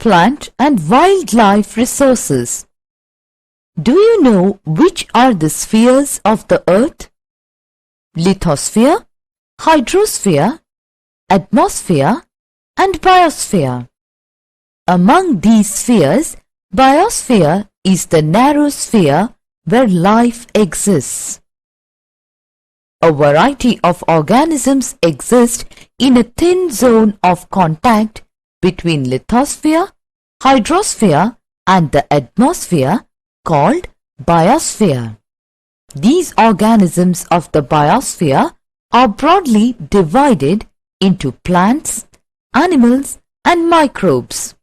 plant and wildlife resources. Do you know which are the spheres of the earth? Lithosphere, hydrosphere, atmosphere and biosphere. Among these spheres, biosphere is the narrow sphere where life exists. A variety of organisms exist in a thin zone of contact between lithosphere, hydrosphere and the atmosphere called biosphere. These organisms of the biosphere are broadly divided into plants, animals and microbes.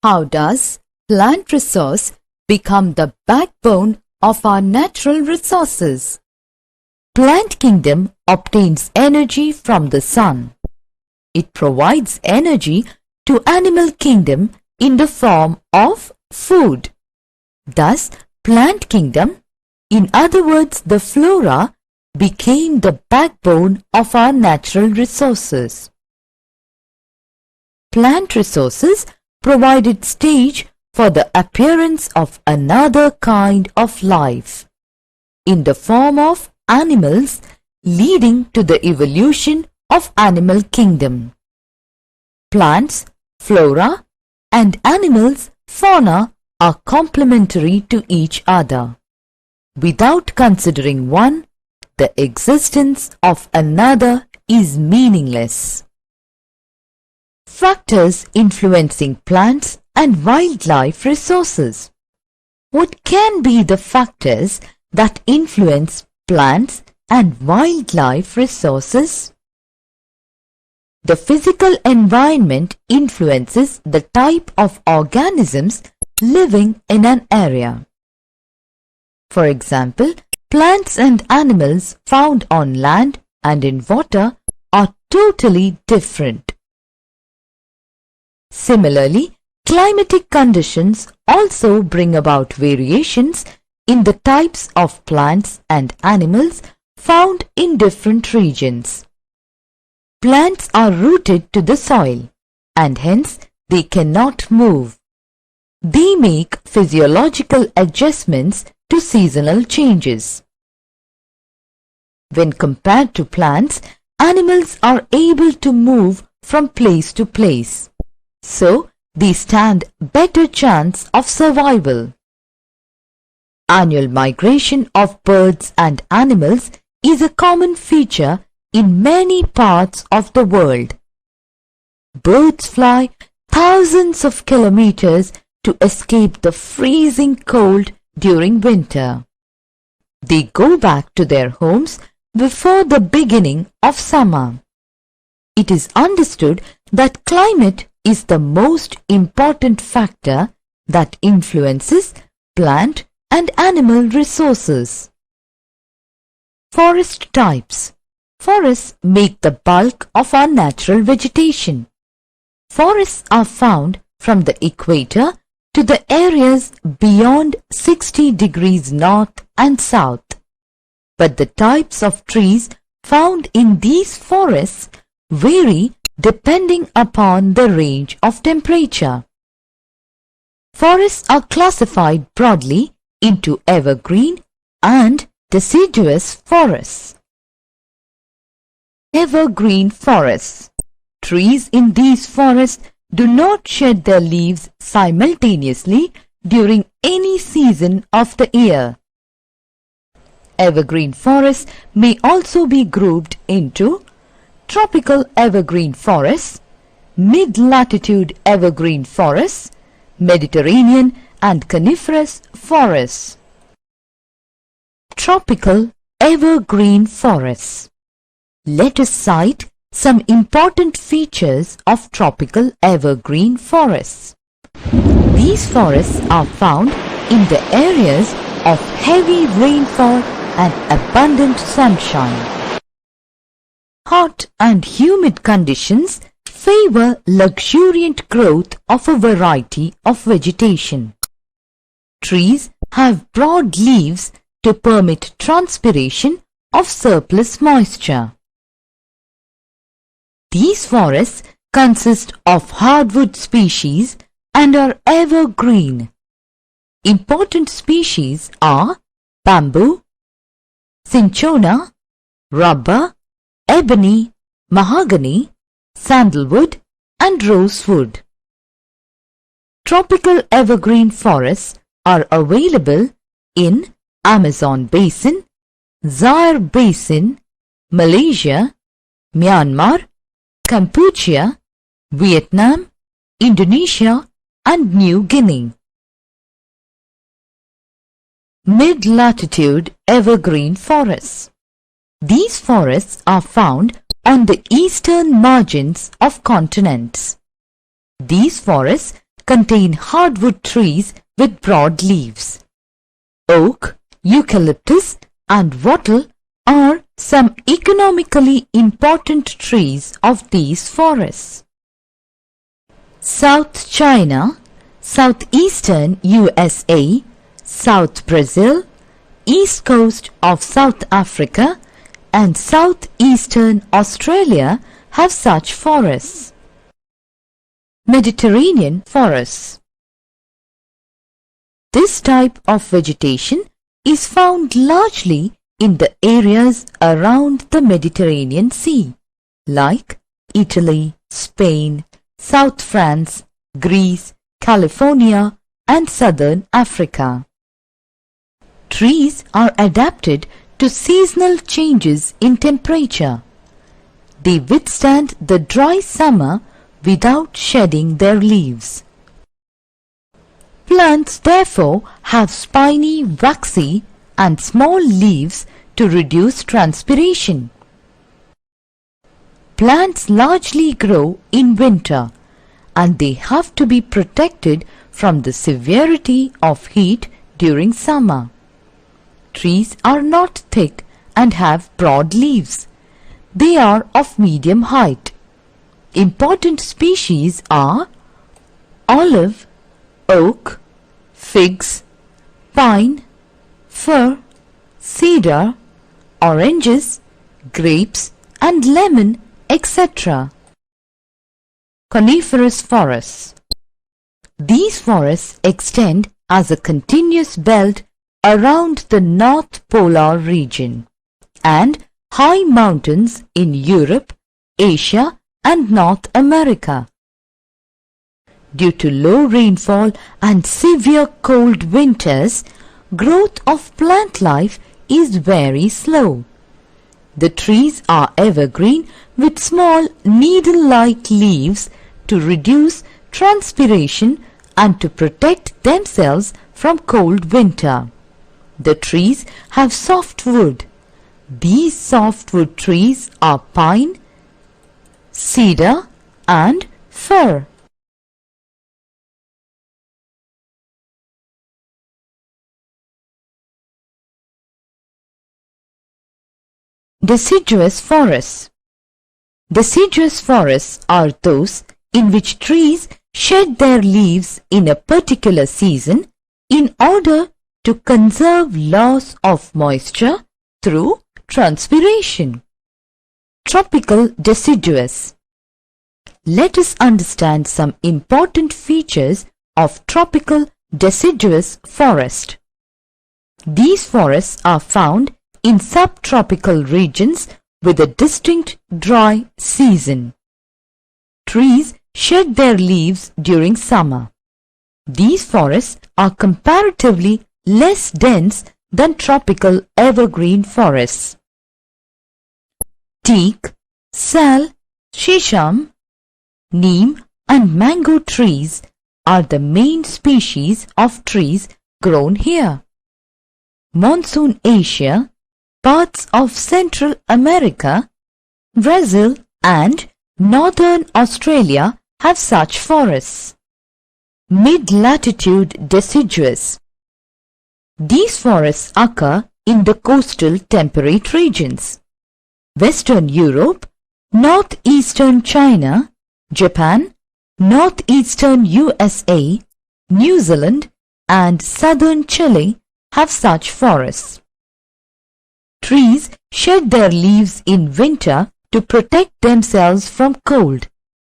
How does plant resource become the backbone of our natural resources? Plant kingdom obtains energy from the sun. It provides energy to animal kingdom in the form of food. Thus, plant kingdom, in other words the flora, became the backbone of our natural resources. Plant resources provided stage for the appearance of another kind of life, in the form of animals, leading to the evolution of animal kingdom. Plants, flora, and animals, fauna, are complementary to each other. Without considering one, the existence of another is meaningless. Factors influencing plants and wildlife resources. What can be the factors that influence plants and wildlife resources? The physical environment influences the type of organisms living in an area. For example, plants and animals found on land and in water are totally different. Similarly, climatic conditions also bring about variations in the types of plants and animals found in different regions. Plants are rooted to the soil and hence they cannot move. They make physiological adjustments to seasonal changes. When compared to plants, animals are able to move from place to place, so they stand better chance of survival. Annual migration of birds and animals is a common feature in many parts of the world. Birds fly thousands of kilometers to escape the freezing cold during winter. They go back to their homes before the beginning of summer. It is understood that climate is the most important factor that influences plant and animal resources. Forest types. Forests make the bulk of our natural vegetation. Forests are found from the equator to the areas beyond 60 degrees north and south. But the types of trees found in these forests vary depending upon the range of temperature. Forests are classified broadly into evergreen and deciduous forests. Evergreen forests. Trees in these forests do not shed their leaves simultaneously during any season of the year. Evergreen forests may also be grouped into tropical evergreen forests, mid-latitude evergreen forests, Mediterranean and coniferous forests. Tropical evergreen forests. Let us cite some important features of tropical evergreen forests. These forests are found in the areas of heavy rainfall and abundant sunshine. Hot and humid conditions favor luxuriant growth of a variety of vegetation. Trees have broad leaves to permit transpiration of surplus moisture. These forests consist of hardwood species and are evergreen. Important species are bamboo, cinchona, rubber, ebony, mahogany, sandalwood and rosewood. Tropical evergreen forests are available in Amazon Basin, Zaire Basin, Malaysia, Myanmar, Cambodia, Vietnam, Indonesia and New Guinea. Mid-latitude evergreen forests. These forests are found on the eastern margins of continents. These forests contain hardwood trees with broad leaves. Oak, eucalyptus and wattle are some economically important trees of these forests. South China, southeastern USA, South Brazil, east coast of South Africa and southeastern Australia have such forests. Mediterranean forests. This type of vegetation is found largely in the areas around the Mediterranean Sea, like Italy, Spain, South France, Greece, California and southern Africa. Trees are adapted to seasonal changes in temperature. They withstand the dry summer without shedding their leaves. Plants therefore have spiny, waxy and small leaves to reduce transpiration. Plants largely grow in winter and they have to be protected from the severity of heat during summer. Trees are not thick and have broad leaves. They are of medium height. Important species are olive, oak, figs, pine, fir, cedar, oranges, grapes and lemon, etc. Coniferous forests. These forests extend as a continuous belt around the North Polar region and high mountains in Europe, Asia and North America. Due to low rainfall and severe cold winters, growth of plant life is very slow. The trees are evergreen with small needle-like leaves to reduce transpiration and to protect themselves from cold winter. The trees have soft wood. These softwood trees are pine, cedar and fir. Deciduous forests. Deciduous forests are those in which trees shed their leaves in a particular season in order to conserve loss of moisture through transpiration. Tropical deciduous. Let us understand some important features of tropical deciduous forest. These forests are found in subtropical regions with a distinct dry season. Trees shed their leaves during summer. These forests are comparatively less dense than tropical evergreen forests. Teak, sal, shisham, neem and mango trees are the main species of trees grown here. Monsoon Asia, parts of Central America, Brazil and Northern Australia have such forests. Mid-latitude deciduous. These forests occur in the coastal temperate regions. Western Europe, northeastern China, Japan, northeastern USA, New Zealand and southern Chile have such forests. Trees shed their leaves in winter to protect themselves from cold.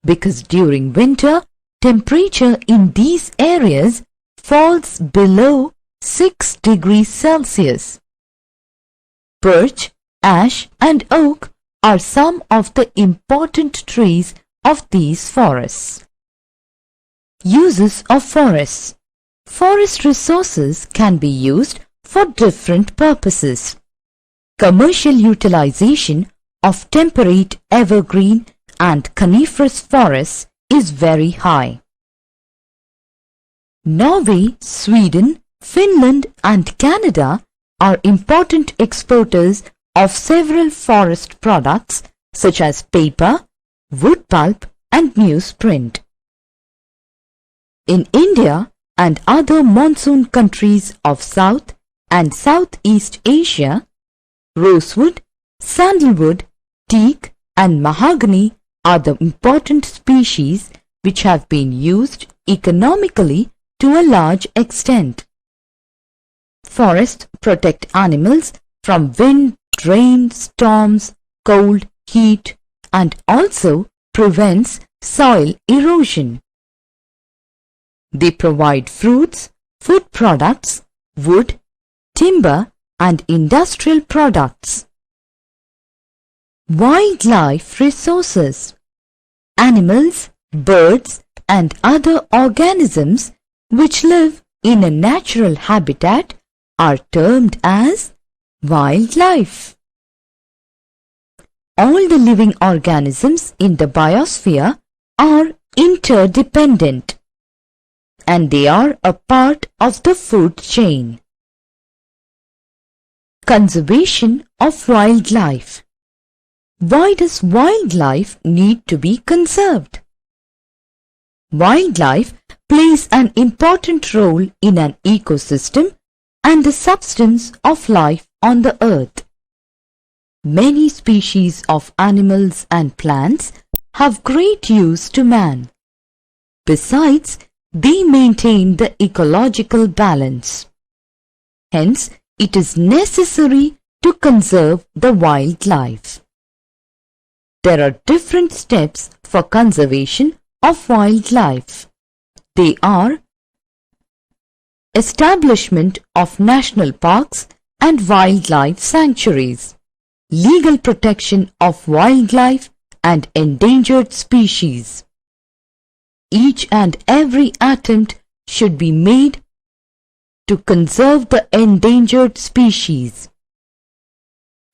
because during winter, temperature in these areas falls below 6 degrees Celsius. Birch, ash and oak are some of the important trees of these forests. Uses of forests. Forest resources can be used for different purposes. Commercial utilization of temperate evergreen and coniferous forests is very high. Norway, Sweden, Finland and Canada are important exporters of several forest products such as paper, wood pulp and newsprint. In India and other monsoon countries of South and Southeast Asia, rosewood, sandalwood, teak and mahogany are the important species which have been used economically to a large extent. Forests protect animals from wind, rain, storms, cold, heat and also prevents soil erosion. They provide fruits, food products, wood, timber and industrial products. Wildlife resources. Animals, birds and other organisms which live in a natural habitat are termed as wildlife. All the living organisms in the biosphere are interdependent, and they are a part of the food chain. Conservation of wildlife. Why does wildlife need to be conserved? Wildlife plays an important role in an ecosystem and the substance of life on the earth. Many species of animals and plants have great use to man. Besides, they maintain the ecological balance. Hence, it is necessary to conserve the wildlife. There are different steps for conservation of wildlife. They are establishment of national parks and wildlife sanctuaries, legal protection of wildlife and endangered species. Each and every attempt should be made to conserve the endangered species.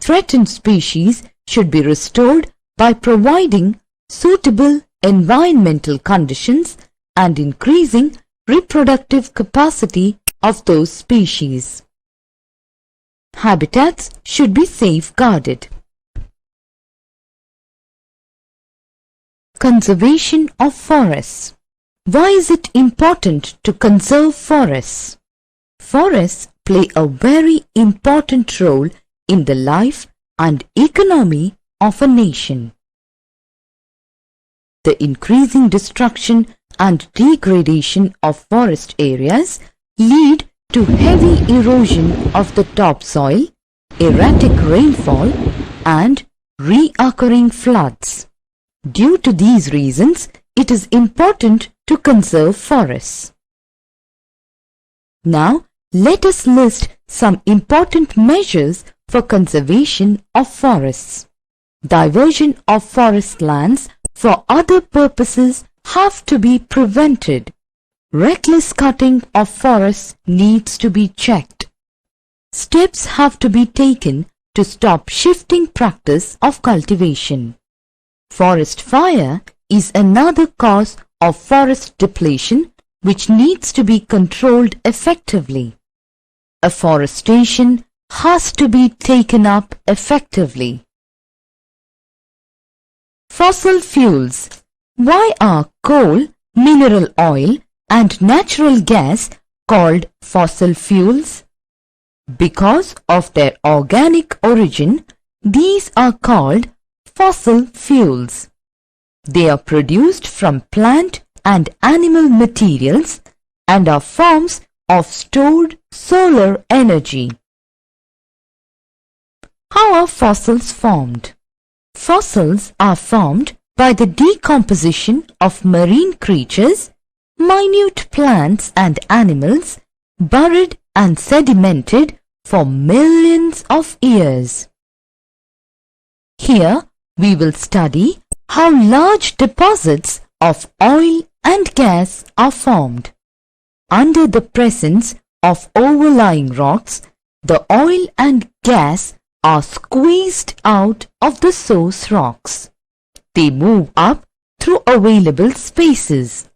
Threatened species should be restored by providing suitable environmental conditions and increasing reproductive capacity of those species. Habitats should be safeguarded. Conservation of forests. Why is it important to conserve forests? Forests play a very important role in the life and economy of a nation. The increasing destruction and degradation of forest areas lead to heavy erosion of the topsoil, erratic rainfall, and reoccurring floods. Due to these reasons, it is important to conserve forests. Now, let us list some important measures for conservation of forests. Diversion of forest lands for other purposes have to be prevented. Reckless cutting of forests needs to be checked. Steps have to be taken to stop shifting practice of cultivation. Forest fire is another cause of forest depletion which needs to be controlled effectively. Afforestation has to be taken up effectively. Fossil fuels. Why are coal, mineral oil and natural gas called fossil fuels? Because of their organic origin, these are called fossil fuels. They are produced from plant and animal materials and are forms of stored solar energy. How are fossils formed? Fossils are formed by the decomposition of marine creatures, minute plants and animals buried and sedimented for millions of years. Here we will study how large deposits of oil and gas are formed. Under the presence of overlying rocks, the oil and gas are squeezed out of the source rocks. They move up through available spaces.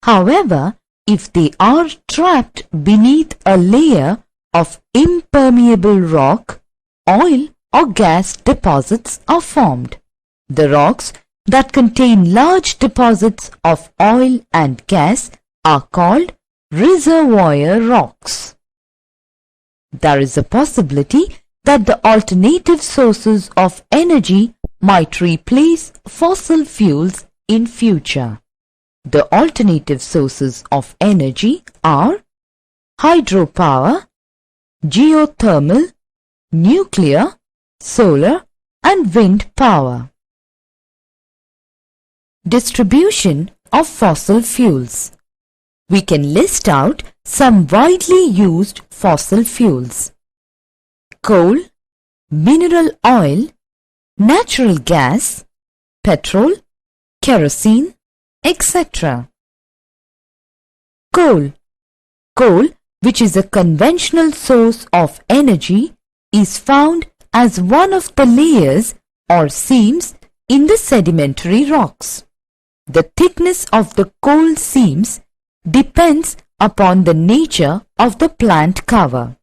However, if they are trapped beneath a layer of impermeable rock, oil or gas deposits are formed. The rocks that contain large deposits of oil and gas are called reservoir rocks. There is a possibility that the alternative sources of energy might replace fossil fuels in future. The alternative sources of energy are hydropower, geothermal, nuclear, solar and wind power. Distribution of fossil fuels. We can list out some widely used fossil fuels: coal, mineral oil, natural gas, petrol, kerosene, etc. Coal. Coal, which is a conventional source of energy, is found as one of the layers or seams in the sedimentary rocks. The thickness of the coal seams depends upon the nature of the plant cover.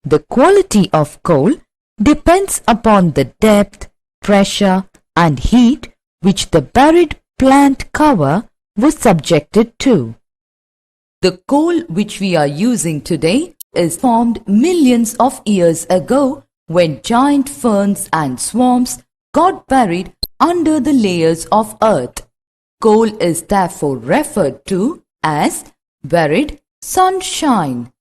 The quality of coal depends upon the depth, pressure and heat which the buried plant cover was subjected to. The coal which we are using today is formed millions of years ago when giant ferns and swamps got buried under the layers of earth. Coal is therefore referred to as buried sunshine.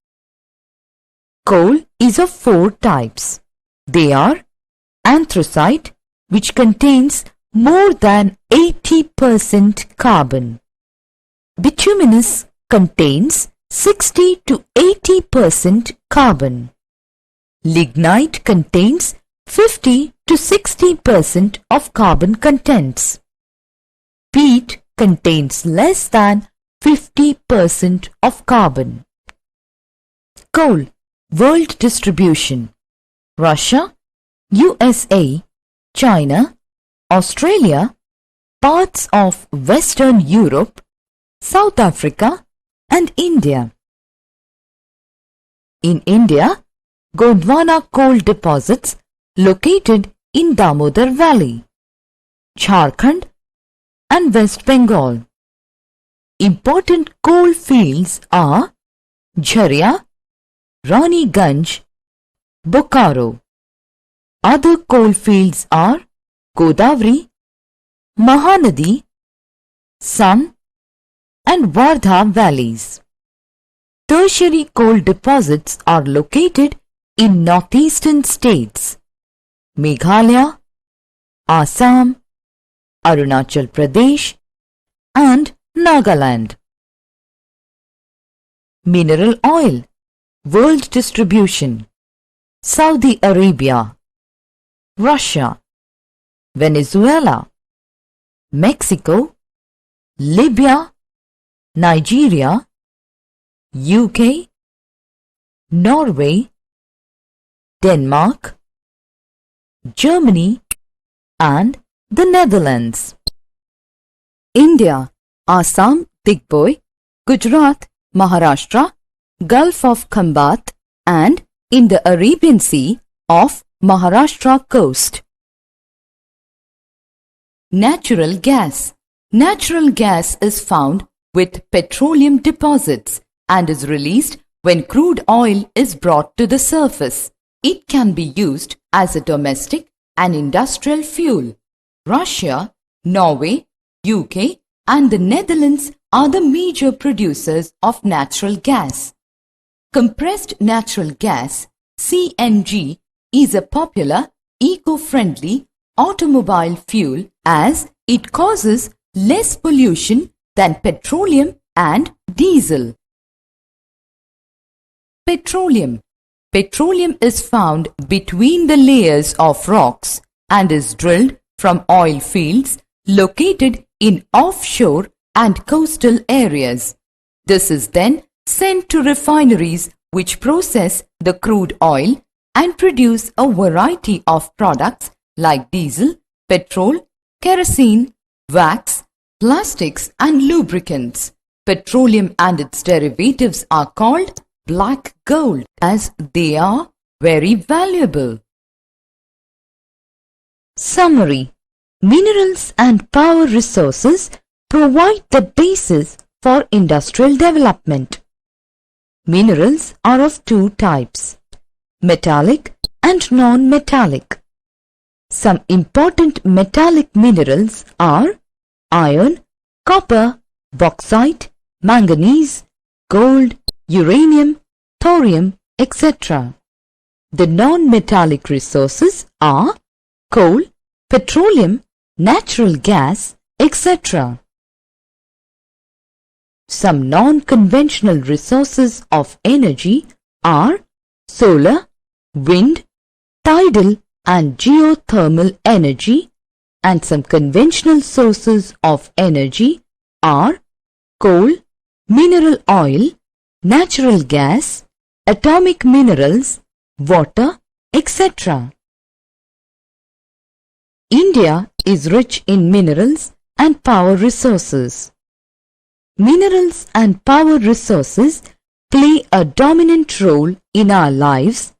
Coal is of 4 types. They are anthracite, which contains more than 80% carbon. Bituminous contains 60 to 80% carbon. Lignite contains 50 to 60% of carbon contents. Peat contains less than 50% of carbon. Coal, world distribution: Russia, USA, China, Australia, parts of Western Europe, South Africa and India. In India, Gondwana coal deposits located in Damodar Valley, Jharkhand and West Bengal. Important coal fields are Jharia, Raniganj, Bokaro. Other coal fields are Godavari, Mahanadi, Son and Wardha valleys. Tertiary coal deposits are located in northeastern states: Meghalaya, Assam, Arunachal Pradesh and Nagaland. Mineral oil, world distribution: Saudi Arabia, Russia, Venezuela, Mexico, Libya, Nigeria, UK, Norway, Denmark, Germany and the Netherlands. India, Assam, Digboi, Gujarat, Maharashtra, Gulf of Khambat and in the Arabian Sea of Maharashtra coast. Natural gas. Natural gas is found with petroleum deposits and is released when crude oil is brought to the surface. It can be used as a domestic and industrial fuel. Russia, Norway, UK and the Netherlands are the major producers of natural gas. Compressed natural gas, CNG, is a popular, eco-friendly, automobile fuel as it causes less pollution than petroleum and diesel. Petroleum. Petroleum is found between the layers of rocks and is drilled from oil fields located in offshore and coastal areas. This is then sent to refineries which process the crude oil and produce a variety of products like diesel, petrol, kerosene, wax, plastics and lubricants. Petroleum and its derivatives are called black gold as they are very valuable. Summary. Minerals and power resources provide the basis for industrial development. Minerals are of two types, metallic and non-metallic. Some important metallic minerals are iron, copper, bauxite, manganese, gold, uranium, thorium, etc. The non-metallic resources are coal, petroleum, natural gas, etc. Some non-conventional resources of energy are solar, wind, tidal and geothermal energy, and some conventional sources of energy are coal, mineral oil, natural gas, atomic minerals, water, etc. India is rich in minerals and power resources. Minerals and power resources play a dominant role in our lives,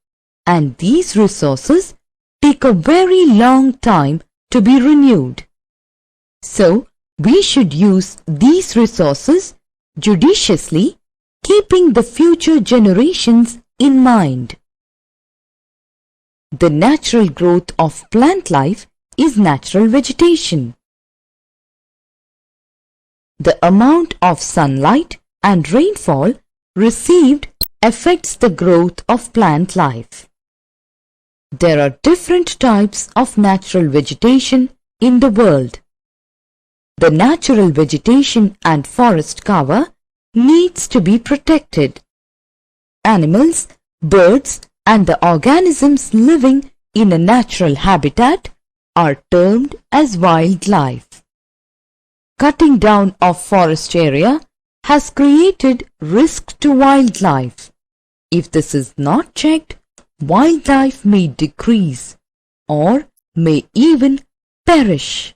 and these resources take a very long time to be renewed. So, we should use these resources judiciously, keeping the future generations in mind. The natural growth of plant life is natural vegetation. The amount of sunlight and rainfall received affects the growth of plant life. There are different types of natural vegetation in the world. The natural vegetation and forest cover needs to be protected. Animals, birds and the organisms living in a natural habitat are termed as wildlife. Cutting down of forest area has created risk to wildlife. If this is not checked, wildlife may decrease or may even perish.